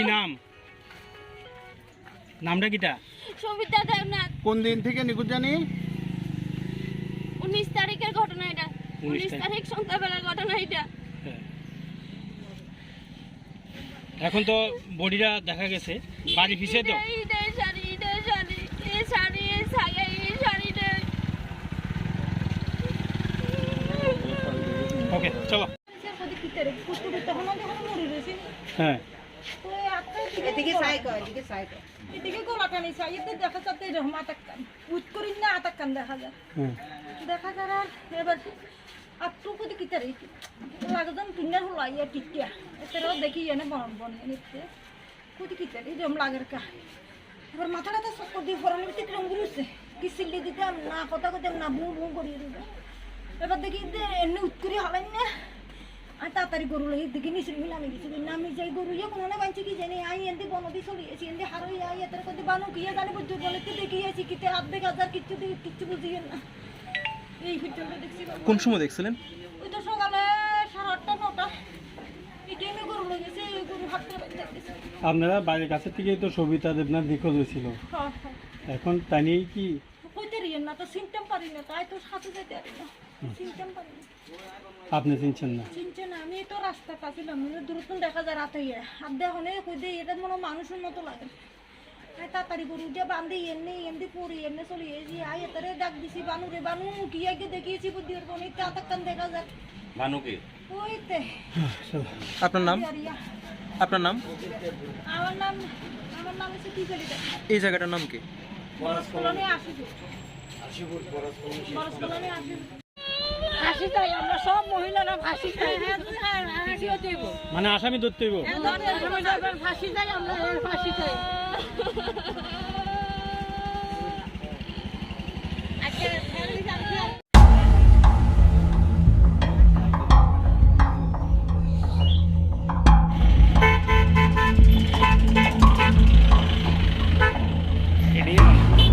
কি নাম? নামটা কিটা? সবিতা দেবনাথ। কোন দিন থেকে নিখোঁজ জানি? 19 তারিখের ঘটনা এটা। 19 তারিখ সন্ধ্যাবেলার ঘটনা এটা। এখন তো বডিটা দেখা গেছে বাড়ি পিছে তো। এই শাড়ি এই সাগে এই শাড়িটা। ওকে চলো। হ্যাঁ এদিকে গোলাটানি সাইতে দেখা যাচ্ছে এরকম আটাক্কান উঠ করি না আটাক্কান দেখা যায় দেখা যায় আর এবার আটটু কোদি কিতারে লাগজন কিনার হলো ইয়া টিকিয়া এতেও দেখি এনে বন বন নিতে কোদি কিতারে এরকম লাগের কা এবার মাথাটা তো চক্কর দিয়ে ফরানি ভিতরে কিরম ঘুরছে কি সিল্লি দিতাম না কথা কইতাম না বু বু করিয়ে দিতাম এবার দেখি এনে উঠ করি হলাই না আর তাড়াতাড়ি গরু লাগে দেখি নিচে নামে গেছি নামি যাই গরু ইয়ে কোনো না বাঁচি কি জানি আই এনতে বনদি চলিয়েছি এনতে হারই আই এদের কথা বানু কি জানি বুঝতে বলে তো দেখিয়েছি কিতে আর্ধেক হাজার কিচ্ছু বুঝিয়ে না এই পর্যন্ত দেখছি। কোন সময় দেখছিলেন? ওই তো সকালে 8:30 9টা এই টাইমে গরু লেগেছে গরু হাঁটতে দেখতেছি। আপনারা বাড়ির কাছে থেকে তো সবিতা দেবনাথ নিখোঁজ হয়েছিল, হ্যাঁ এখন তাই নিয়ে কি কইতে রিয়েন না তো সিমটম পারি না তাই তো সাথে যেতে পারি না সিমটম পারি না আপনি চিনছেন না? চিনছে না আমি তো রাস্তা কাছিলাম দূরত্ব দেখা যায় রাতে ইয়ে আর দেখুন কই দিয়ে এটা মনে মানুষের মতো লাগে তাড়াতাড়ি গরু দিয়ে বান্ধি এমনি পড়ি এমনি চলি এসি আই এতারে ডাক দিছি বানু রে বানু কি আগে দেখিয়েছি বুদ্ধি ওর বোন একটা আতাক্কান দেখা যায় বানুকে। ওইতে আপনার নাম? আপনার নাম? আমার নাম হচ্ছে কি করি এই জায়গাটার নাম কি? কলোনি ফাঁসি চাই আমরা সব মহিলারা ফাঁসি চাই ফাঁসিও দেব মানে আসামি ধরতে হইব। ফাঁসি চাই আমরা ফাঁসি চাই